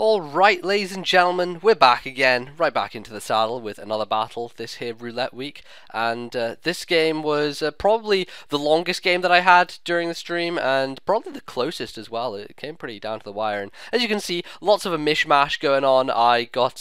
Alright, ladies and gentlemen, we're back again, right back into the saddle with another battle this here Roulette week, and this game was probably the longest game that I had during the stream, and probably the closest as well. It came pretty down to the wire, and as you can see, lots of a mishmash going on. I got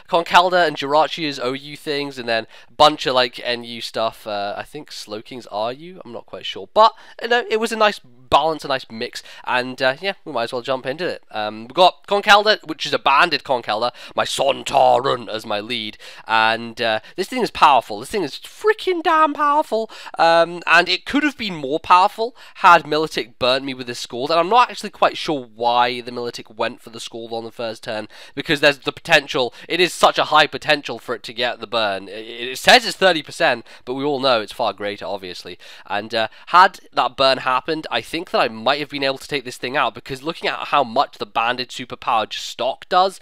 Concalda and Jirachi as OU things, and then a bunch of like NU stuff. I think Slowking's RU, I'm not quite sure, but it was a nice balance, a nice mix, and yeah, we might as well jump into it. We've got Concalda, which is a banded Concalda, my Sontarun as my lead, and this thing is powerful. This thing is freaking damn powerful, and it could have been more powerful had Militic burnt me with his Scald, and I'm not actually quite sure why the Militic went for the Scald on the first turn, because there's the potential, it is such a high potential for it to get the burn. It says it's 30%, but we all know it's far greater, obviously, and had that burn happened, I think that I might have been able to take this thing out, because looking at how much the banded superpower stock does,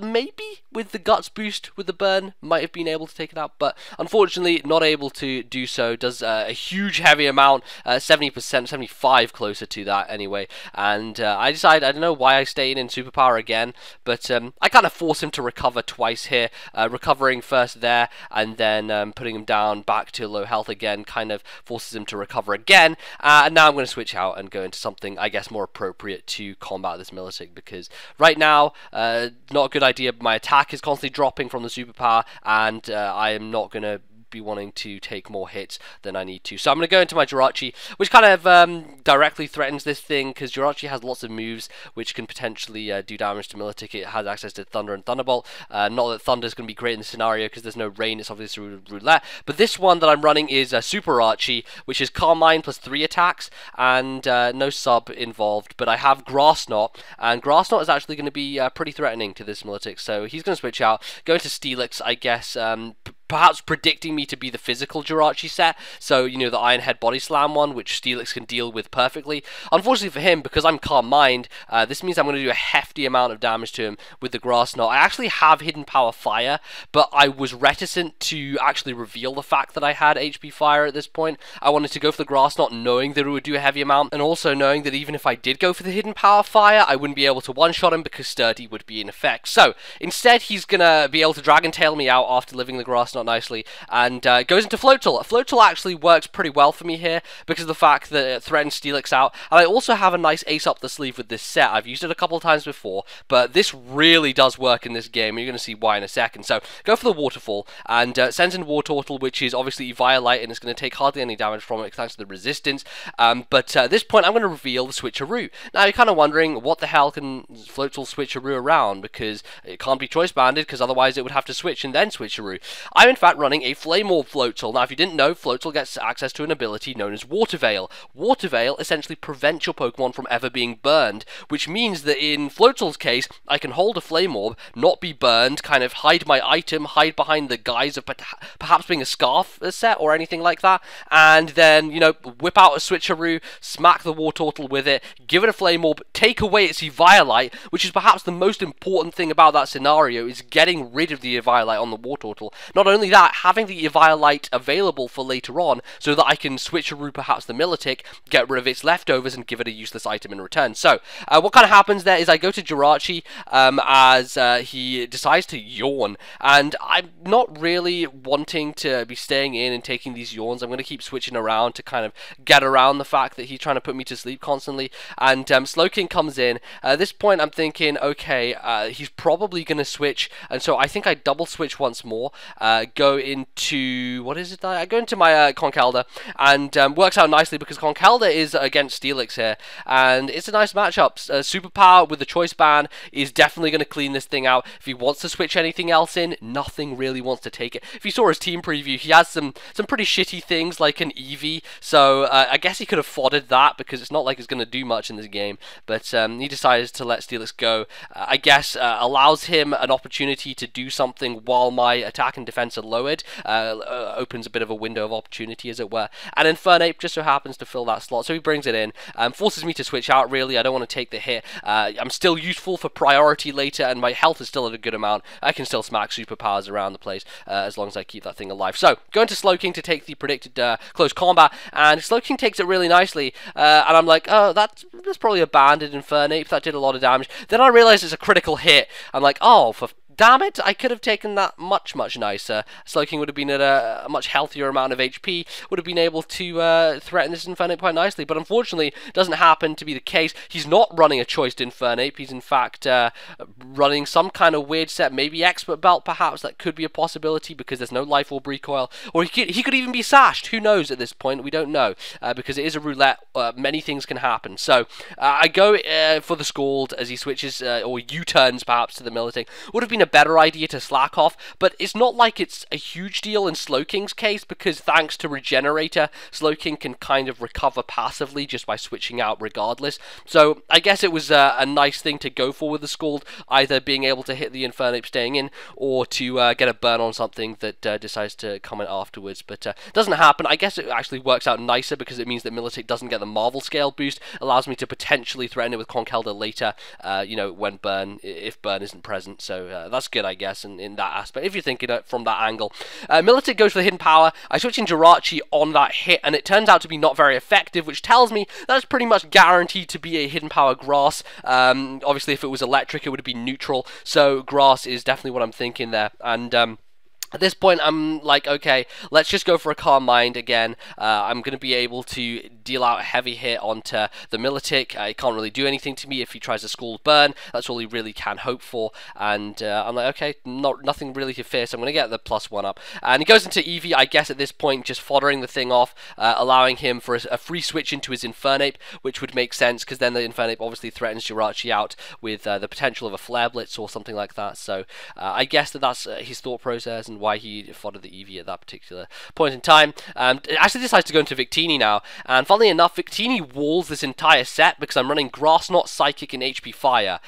maybe with the guts boost with the burn might have been able to take it out, but unfortunately not able to do so. Does a huge heavy amount, 70%, 75 closer to that anyway, and I decided, I don't know why I stayed in superpower again, but I kind of force him to recover twice here, recovering first there and then putting him down back to low health again, kind of forces him to recover again, and now I'm going to switch out and go into something I guess more appropriate to combat this Militic, because right now not a good idea. My attack is constantly dropping from the superpower, and I am not going to be wanting to take more hits than I need to. So I'm going to go into my Jirachi, which kind of directly threatens this thing, because Jirachi has lots of moves which can potentially do damage to Militic. It has access to Thunder and Thunderbolt. Not that Thunder is going to be great in this scenario because there's no rain, it's obviously Roulette. But this one that I'm running is Super Archie, which is Calm Mind plus 3 attacks, and no sub involved. But I have Grass Knot, and Grass Knot is actually going to be pretty threatening to this Militic, so he's going to switch out, go into Steelix, I guess, perhaps predicting me to be the physical Jirachi set, so, you know, the Iron Head Body Slam one, which Steelix can deal with perfectly. Unfortunately for him, because I'm Calm Mind, this means I'm going to do a hefty amount of damage to him with the Grass Knot. I actually have Hidden Power Fire, but I was reticent to actually reveal the fact that I had HP Fire at this point. I wanted to go for the Grass Knot knowing that it would do a heavy amount, and also knowing that even if I did go for the Hidden Power Fire, I wouldn't be able to one-shot him because Sturdy would be in effect. So, instead, he's going to be able to Dragon Tail me out after living the Grass Knot nicely, and goes into Floatal. Floatal actually works pretty well for me here because of the fact that it threatens Steelix out, and I also have a nice ace up the sleeve with this set. I've used it a couple of times before, but this really does work in this game. You're going to see why in a second. So, go for the Waterfall, and sends in War Turtle, which is obviously Violite, and it's going to take hardly any damage from it thanks to the resistance, but at this point I'm going to reveal the Switcheroo. Now, you're kind of wondering, what the hell can Floatal Switcheroo around, because it can't be choice banded, because otherwise it would have to switch and then Switcheroo. I'm in fact running a Flame Orb Floatal. Now, if you didn't know, Floatal gets access to an ability known as Water Veil. Water Veil essentially prevents your Pokemon from ever being burned, which means that in Floatal's case, I can hold a Flame Orb, not be burned, kind of hide my item, hide behind the guise of perhaps being a Scarf set or anything like that, and then, you know, whip out a Switcheroo, smack the War Turtle with it, give it a Flame Orb, take away its Eviolite, which is perhaps the most important thing about that scenario, is getting rid of the Eviolite on the War Turtle. Not only that, having the Eviolite available for later on, so that I can Switcheroo perhaps the Militic, get rid of its leftovers, and give it a useless item in return. So, what kind of happens there is I go to Jirachi as he decides to yawn, and I'm not really wanting to be staying in and taking these yawns. I'm going to keep switching around to kind of get around the fact that he's trying to put me to sleep constantly, and Slowking comes in. At this point I'm thinking, okay, he's probably going to switch, and so I think I double switch once more, go into, what is it? I go into my Concalda, and works out nicely because Concalda is against Steelix here, and it's a nice matchup. Superpower with the choice ban is definitely going to clean this thing out. If he wants to switch anything else in, nothing really wants to take it. If you saw his team preview, he has some pretty shitty things like an Eevee, so I guess he could have foddered that because it's not like it's going to do much in this game, but he decides to let Steelix go. I guess allows him an opportunity to do something while my attack and defense are lowered, opens a bit of a window of opportunity, as it were. And Infernape just so happens to fill that slot, so he brings it in, forces me to switch out. Really, I don't want to take the hit. I'm still useful for priority later, and my health is still at a good amount. I can still smack superpowers around the place as long as I keep that thing alive. So, going to Slowking to take the predicted close combat, and Slowking takes it really nicely, and I'm like, oh, that's probably a banded Infernape. That did a lot of damage. Then I realize it's a critical hit. I'm like, oh, for damn it, I could have taken that much nicer. Slowking would have been at a much healthier amount of HP, would have been able to threaten this Infernape quite nicely, but unfortunately, doesn't happen to be the case. He's not running a choiced Infernape, he's in fact running some kind of weird set, maybe Expert Belt perhaps, that could be a possibility because there's no Life Orb recoil, or he could even be sashed, who knows at this point, we don't know, because it is a roulette, many things can happen. So, I go for the Scald as he switches, or U-turns perhaps to the Military. Would have been a better idea to slack off, but it's not like it's a huge deal in Slowking's case, because thanks to Regenerator, Slowking can kind of recover passively just by switching out regardless. So I guess it was a nice thing to go for with the Scald, either being able to hit the Infernape staying in, or to get a burn on something that decides to come in afterwards, but doesn't happen. I guess it actually works out nicer because it means that Militech doesn't get the Marvel Scale boost, allows me to potentially threaten it with Conkeldurr later, you know, when if burn isn't present, so that's good, I guess, in that aspect, if you're thinking it from that angle. Militech goes for the hidden power. I switch in Jirachi on that hit, and it turns out to be not very effective, which tells me that it's pretty much guaranteed to be a hidden power grass. Obviously, if it was electric, it would have been neutral, so grass is definitely what I'm thinking there, and at this point, I'm like, okay, let's just go for a Calm Mind again. I'm going to be able to deal out a heavy hit onto the Militech. He can't really do anything to me if he tries to Scald Burn. That's all he really can hope for. And I'm like, okay, nothing really to fear, so I'm going to get the +1 up. And he goes into Eevee, I guess at this point, just foddering the thing off, allowing him for a free switch into his Infernape, which would make sense, because then the Infernape obviously threatens Jirachi out with the potential of a Flare Blitz or something like that. So I guess that's his thought process, and why he foddered the Eevee at that particular point in time. It actually decides to go into Victini now, and funnily enough, Victini walls this entire set because I'm running Grass Knot, Psychic, and HP Fire,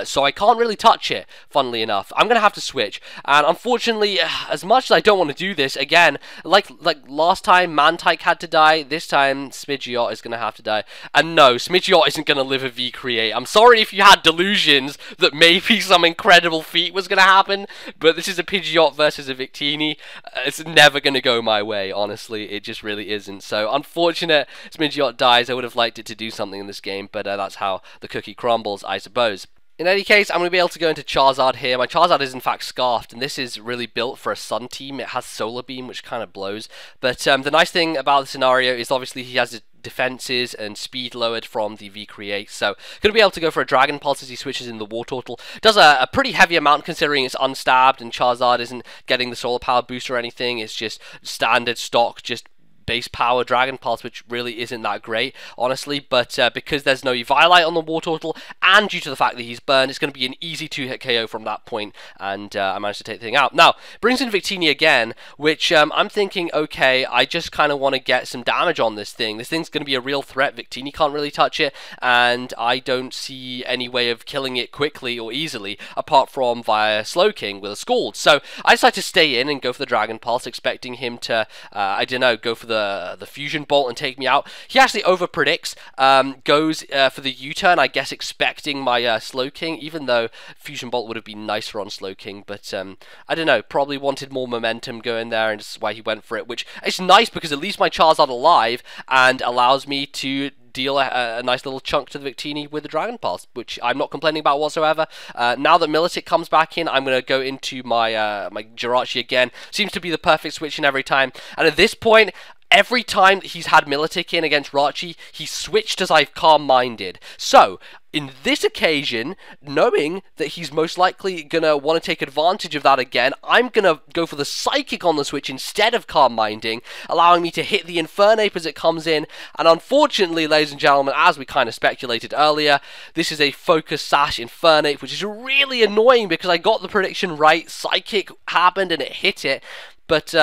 so I can't really touch it, funnily enough. I'm going to have to switch, and unfortunately, as much as I don't want to do this, again, like last time, Mantike had to die, this time, Smidgeot is going to have to die, and no, Smidgeot isn't going to live a V-Create. I'm sorry if you had delusions that maybe some incredible feat was going to happen, but this is a Pidgeot versus a Victini. It's never going to go my way, honestly. It just really isn't. So, unfortunate Smidgeot dies. I would have liked it to do something in this game, but that's how the cookie crumbles, I suppose. In any case, I'm going to be able to go into Charizard here. My Charizard is in fact Scarfed, and this is really built for a Sun team. It has Solar Beam, which kind of blows. But the nice thing about the scenario is obviously he has defenses and speed lowered from the V-Create, so going to be able to go for a Dragon Pulse as he switches in the Wartortle. Does a pretty heavy amount considering it's unstabbed and Charizard isn't getting the Solar Power boost or anything. It's just standard stock, just base power Dragon Pulse, which really isn't that great, honestly, but because there's no Eviolite on the Wartortle, and due to the fact that he's burned, it's going to be an easy 2-hit KO from that point, and I managed to take the thing out. Now, brings in Victini again, which I'm thinking, okay, I just kind of want to get some damage on this thing. This thing's going to be a real threat. Victini can't really touch it, and I don't see any way of killing it quickly or easily, apart from via Slowking with a Scald. So I decided to stay in and go for the Dragon Pulse, expecting him to, I don't know, go for the Fusion Bolt and take me out. He actually over-predicts, goes for the U-turn, I guess expecting my Slowking, even though Fusion Bolt would have been nicer on Slowking, but I don't know, probably wanted more momentum going there, and this is why he went for it, which is nice because at least my Charizard alive and allows me to deal a nice little chunk to the Victini with the Dragon Pulse, which I'm not complaining about whatsoever. Now that Militech comes back in, I'm going to go into my my Jirachi again. Seems to be the perfect switch in every time, and at this point, every time that he's had Militech in against Jirachi, he switched as I've calm-minded. So, in this occasion, knowing that he's most likely going to want to take advantage of that again, I'm going to go for the Psychic on the switch instead of calm-minding, allowing me to hit the Infernape as it comes in, and unfortunately, ladies and gentlemen, as we kind of speculated earlier, this is a Focus Sash Infernape, which is really annoying because I got the prediction right, Psychic happened and it hit it, but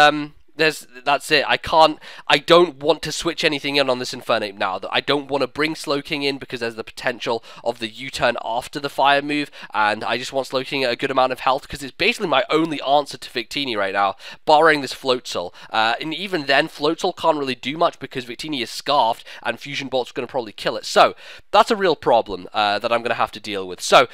that's it. I don't want to switch anything in on this Infernape now. I don't want to bring Slowking in because there's the potential of the U-turn after the fire move, and I just want Slowking at a good amount of health because it's basically my only answer to Victini right now, barring this Floatzel. And even then, Floatzel can't really do much because Victini is scarfed and Fusion Bolt's going to probably kill it. So that's a real problem that I'm going to have to deal with. So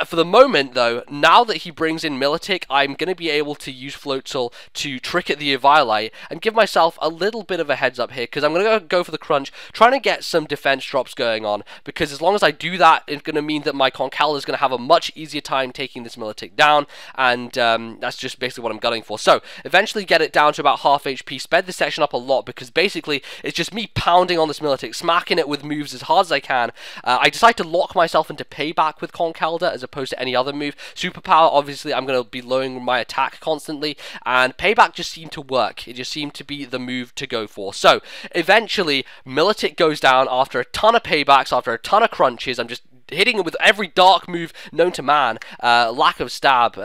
for the moment, though, now that he brings in Milotic, I'm going to be able to use Floatzel to trick at the Eviolite and give myself a little bit of a heads up here because I'm going to go for the crunch, trying to get some defense drops going on, because as long as I do that, it's going to mean that my Conkeldurr is going to have a much easier time taking this Milotic down, and that's just basically what I'm gunning for. So eventually get it down to about half HP, sped this section up a lot because basically it's just me pounding on this Milotic, smacking it with moves as hard as I can. I decide to lock myself into payback with Conkeldurr as opposed to any other move. Superpower, obviously I'm going to be lowering my attack constantly, and payback just seemed to work. It just seemed to be the move to go for. So eventually Milotic goes down after a ton of paybacks, after a ton of crunches. I'm just hitting it with every dark move known to man. Lack of stab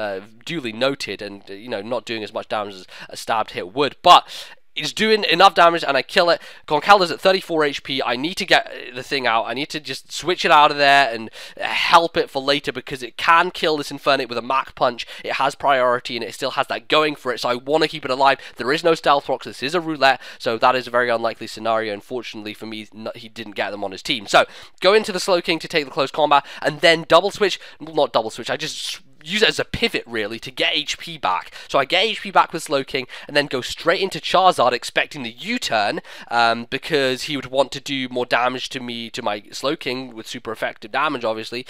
duly noted, and not doing as much damage as a stabbed hit would, but it's doing enough damage and I kill it. Conkeldurr's at 34 HP. I need to get the thing out. I need to just switch it out of there and help it for later because it can kill this Infernape with a Mach Punch. It has priority and it still has that going for it, so I want to keep it alive. There is no Stealth Rocks. This is a Roulette, so that is a very unlikely scenario. Unfortunately for me, he didn't get them on his team. So go into the Slowking to take the close combat and then double switch. Not double switch, I just use it as a pivot really to get HP back. So I get HP back with Slowking and then go straight into Charizard expecting the U-turn because he would want to do more damage to me, to my Slowking with super effective damage obviously,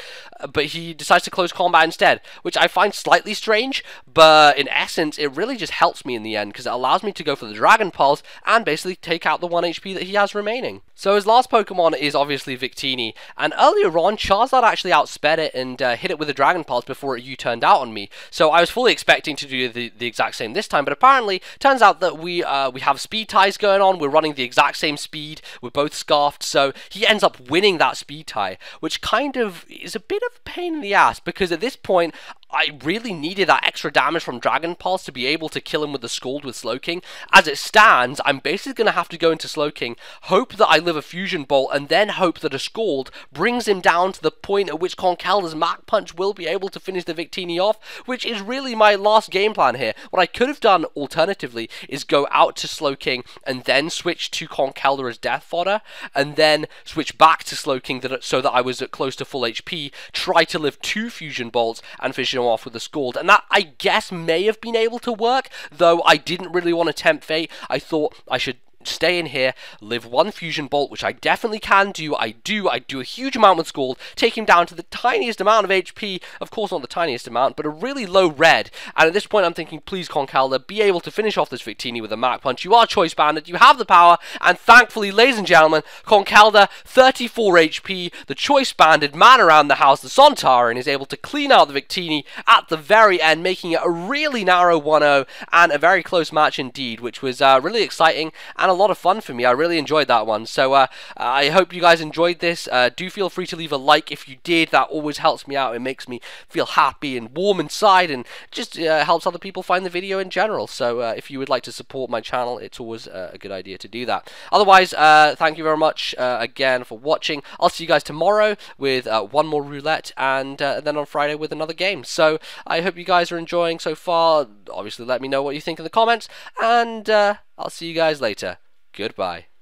but he decides to close combat instead, which I find slightly strange, but in essence it really just helps me in the end because it allows me to go for the Dragon Pulse and basically take out the 1 HP that he has remaining. So his last Pokemon is obviously Victini, and earlier on Charizard actually outsped it and hit it with a Dragon Pulse before it U-turned out on me. So I was fully expecting to do the exact same this time, but apparently turns out that we have speed ties going on. We're running the exact same speed. We're both scarfed, so he ends up winning that speed tie, which kind of is a bit of a pain in the ass because at this point I really needed that extra damage from Dragon Pulse to be able to kill him with the Scald with Slowking. As it stands, I'm basically going to have to go into Slowking, hope that I live a Fusion Bolt, and then hope that a Scald brings him down to the point at which Conkeldurr's Mach Punch will be able to finish the Victini off, which is really my last game plan here. What I could have done alternatively is go out to Slowking and then switch to Conkeldurr as Death Fodder, and then switch back to Slowking so that I was at close to full HP, try to live 2 Fusion Bolts, and finish him off with a Scald, and that I guess may have been able to work, though I didn't really want to tempt fate. I thought I should stay in here, live 1 Fusion Bolt, which I definitely can do. I do a huge amount with Scald, take him down to the tiniest amount of HP, of course not the tiniest amount, but a really low red, and at this point I'm thinking, please Conkeldurr, be able to finish off this Victini with a Mach Punch. You are Choice Banded, you have the power, and thankfully, ladies and gentlemen, Conkeldurr, 34 HP, the Choice Banded man around the house, the Sontaran, is able to clean out the Victini at the very end, making it a really narrow 1-0, and a very close match indeed, which was really exciting, and a lot of fun for me. I really enjoyed that one. So I hope you guys enjoyed this. Do feel free to leave a like if you did. That always helps me out. It makes me feel happy and warm inside, and just helps other people find the video in general. So if you would like to support my channel, it's always a good idea to do that. Otherwise, thank you very much again for watching. I'll see you guys tomorrow with 1 more Roulette, and then on Friday with another game. So I hope you guys are enjoying so far. Obviously, let me know what you think in the comments, and I'll see you guys later. Goodbye.